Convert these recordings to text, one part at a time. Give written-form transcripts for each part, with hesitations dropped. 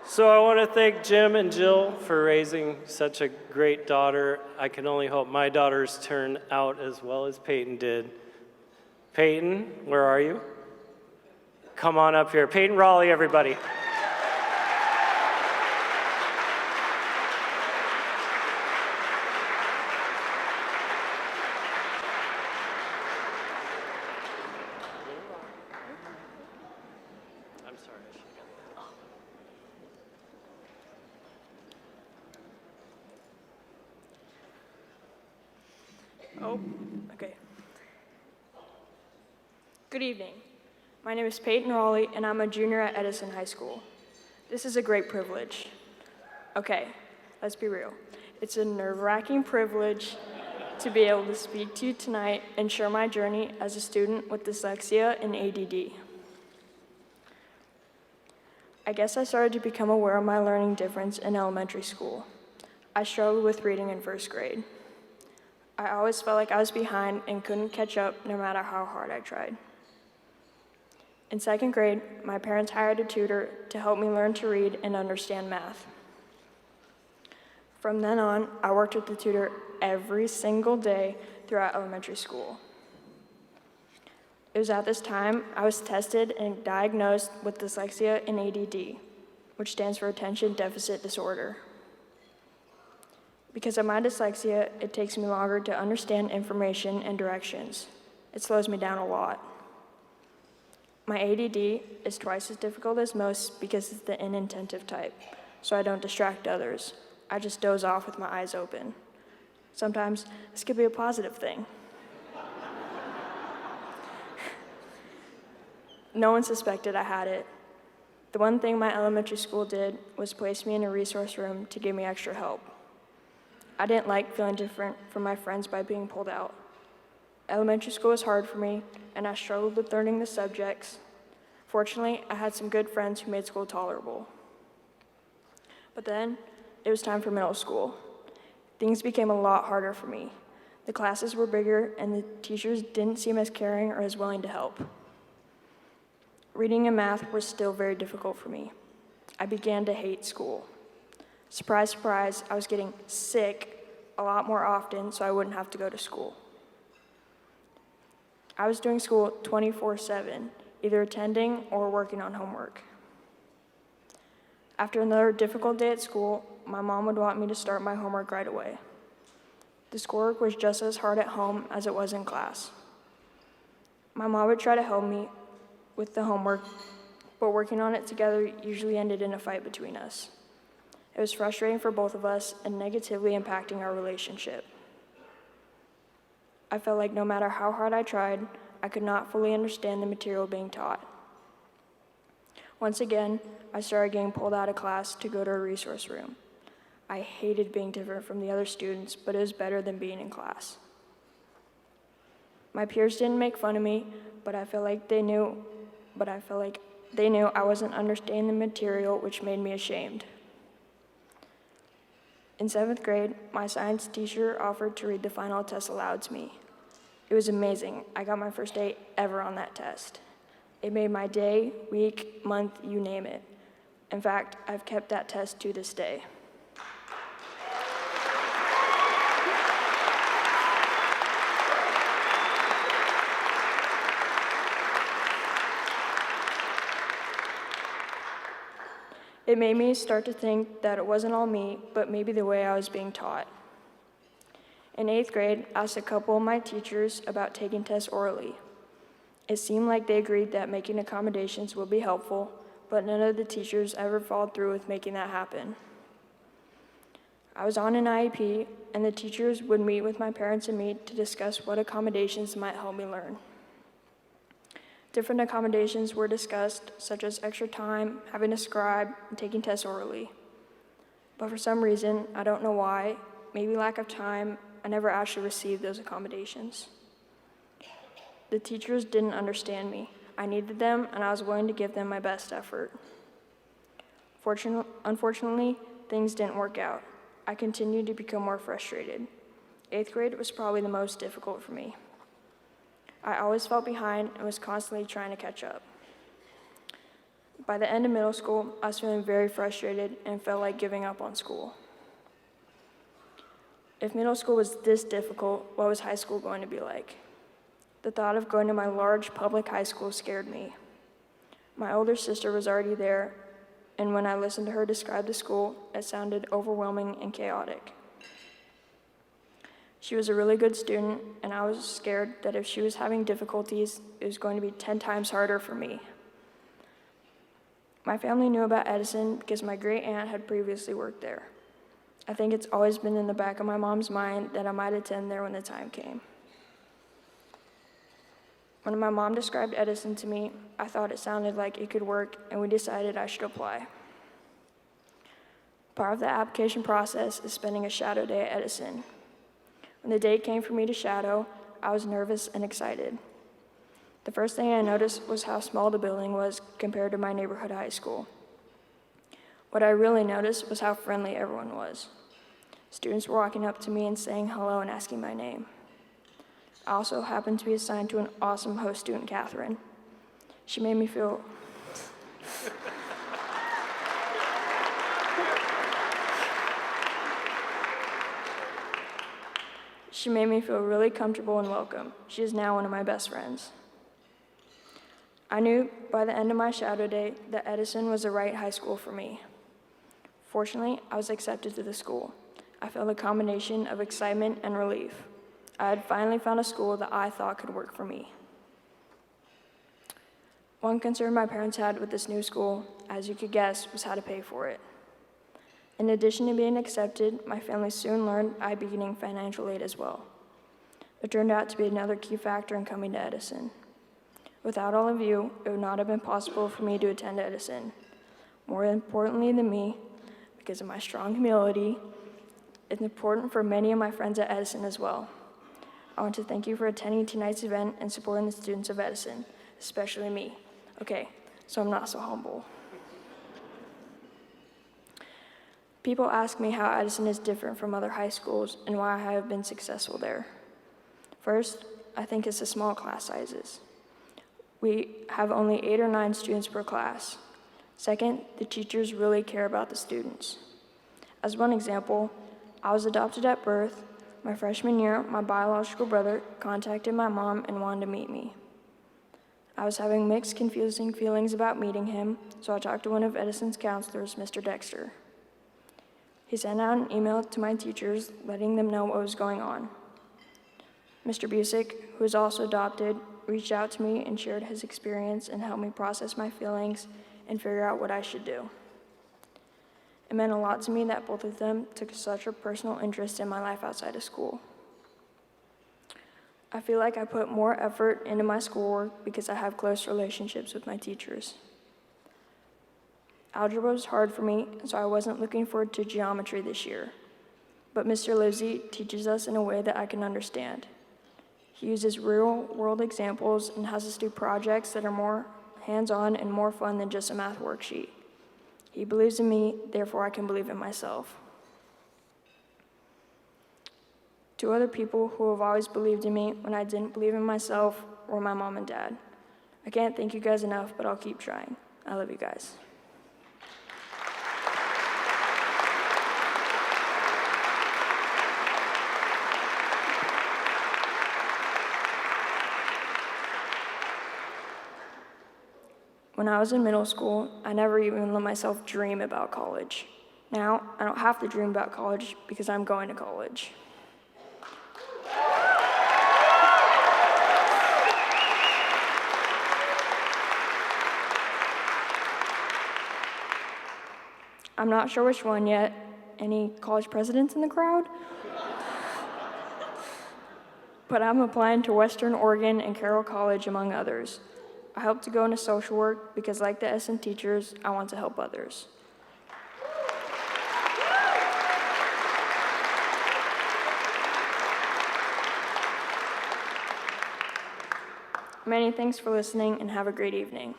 So I want to thank Jim and Jill for raising such a great daughter. I can only hope my daughters turn out as well as Peyton did. Peyton, where are you? Come on up here. Peyton Raleigh, everybody. I'm sorry. Oh, okay. Good evening. My name is Peyton Raleigh, and I'm a junior at Edison High School. This is a great privilege. Okay, let's be real. It's a nerve-wracking privilege to be able to speak to you tonight and share my journey as a student with dyslexia and ADD. I guess I started to become aware of my learning difference in elementary school. I struggled with reading in first grade. I always felt like I was behind and couldn't catch up no matter how hard I tried. In second grade, my parents hired a tutor to help me learn to read and understand math. From then on, I worked with the tutor every single day throughout elementary school. It was at this time I was tested and diagnosed with dyslexia and ADD, which stands for Attention Deficit Disorder. Because of my dyslexia, it takes me longer to understand information and directions. It slows me down a lot. My ADD is twice as difficult as most because it's the inattentive type, so I don't distract others. I just doze off with my eyes open. Sometimes this could be a positive thing. No one suspected I had it. The one thing my elementary school did was place me in a resource room to give me extra help. I didn't like feeling different from my friends by being pulled out. Elementary school was hard for me, and I struggled with learning the subjects. Fortunately, I had some good friends who made school tolerable. But then, it was time for middle school. Things became a lot harder for me. The classes were bigger, and the teachers didn't seem as caring or as willing to help. Reading and math were still very difficult for me. I began to hate school. Surprise, surprise, I was getting sick a lot more often so I wouldn't have to go to school. I was doing school 24/7, either attending or working on homework. After another difficult day at school, my mom would want me to start my homework right away. The schoolwork was just as hard at home as it was in class. My mom would try to help me with the homework, but working on it together usually ended in a fight between us. It was frustrating for both of us and negatively impacting our relationship. I felt like no matter how hard I tried, I could not fully understand the material being taught. Once again, I started getting pulled out of class to go to a resource room. I hated being different from the other students, but it was better than being in class. My peers didn't make fun of me, but I felt like they knew I wasn't understanding the material, which made me ashamed. In 7th grade, my science teacher offered to read the final test aloud to me. It was amazing. I got my first A ever on that test. It made my day, week, month, you name it. In fact, I've kept that test to this day. It made me start to think that it wasn't all me, but maybe the way I was being taught. In 8th grade, I asked a couple of my teachers about taking tests orally. It seemed like they agreed that making accommodations would be helpful, but none of the teachers ever followed through with making that happen. I was on an IEP, and the teachers would meet with my parents and me to discuss what accommodations might help me learn. Different accommodations were discussed, such as extra time, having a scribe, and taking tests orally. But for some reason, I don't know why, maybe lack of time, I never actually received those accommodations. The teachers didn't understand me. I needed them, and I was willing to give them my best effort. Unfortunately, things didn't work out. I continued to become more frustrated. 8th grade was probably the most difficult for me. I always felt behind and was constantly trying to catch up. By the end of middle school, I was feeling very frustrated and felt like giving up on school. If middle school was this difficult, what was high school going to be like? The thought of going to my large public high school scared me. My older sister was already there, and when I listened to her describe the school, it sounded overwhelming and chaotic. She was a really good student, and I was scared that if she was having difficulties, it was going to be 10 times harder for me. My family knew about Edison because my great aunt had previously worked there. I think it's always been in the back of my mom's mind that I might attend there when the time came. When my mom described Edison to me, I thought it sounded like it could work, and we decided I should apply. Part of the application process is spending a shadow day at Edison. When the date came for me to shadow, I was nervous and excited. The first thing I noticed was how small the building was compared to my neighborhood high school. What I really noticed was how friendly everyone was. Students were walking up to me and saying hello and asking my name. I also happened to be assigned to an awesome host student, Catherine. She made me feel really comfortable and welcome. She is now one of my best friends. I knew by the end of my shadow day that Edison was the right high school for me. Fortunately, I was accepted to the school. I felt a combination of excitement and relief. I had finally found a school that I thought could work for me. One concern my parents had with this new school, as you could guess, was how to pay for it. In addition to being accepted, my family soon learned I'd be getting financial aid as well. It turned out to be another key factor in coming to Edison. Without all of you, it would not have been possible for me to attend Edison. More importantly than me, because of my strong humility, it's important for many of my friends at Edison as well. I want to thank you for attending tonight's event and supporting the students of Edison, especially me. Okay, so I'm not so humble. People ask me how Edison is different from other high schools and why I have been successful there. First, I think it's the small class sizes. We have only 8 or 9 students per class. Second, the teachers really care about the students. As one example, I was adopted at birth. My freshman year, my biological brother contacted my mom and wanted to meet me. I was having mixed, confusing feelings about meeting him, so I talked to one of Edison's counselors, Mr. Dexter. He sent out an email to my teachers, letting them know what was going on. Mr. Busick, who is also adopted, reached out to me and shared his experience and helped me process my feelings and figure out what I should do. It meant a lot to me that both of them took such a personal interest in my life outside of school. I feel like I put more effort into my schoolwork because I have close relationships with my teachers. Algebra was hard for me, so I wasn't looking forward to geometry this year. But Mr. Lizzie teaches us in a way that I can understand. He uses real-world examples and has us do projects that are more hands-on and more fun than just a math worksheet. He believes in me, therefore I can believe in myself. Two other people who have always believed in me when I didn't believe in myself were my mom and dad. I can't thank you guys enough, but I'll keep trying. I love you guys. When I was in middle school, I never even let myself dream about college. Now, I don't have to dream about college because I'm going to college. I'm not sure which one yet. Any college presidents in the crowd? But I'm applying to Western Oregon and Carroll College, among others. I hope to go into social work because, like the Edison teachers, I want to help others. Many thanks for listening and have a great evening.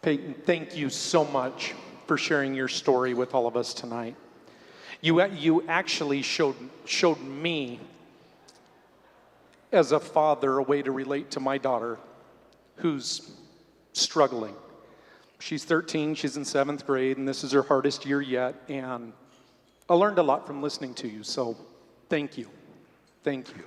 Peyton, thank you so much for sharing your story with all of us tonight. You actually showed me, as a father, a way to relate to my daughter who's struggling. She's 13, she's in 7th grade, and this is her hardest year yet, and I learned a lot from listening to you, so thank you. Thank you.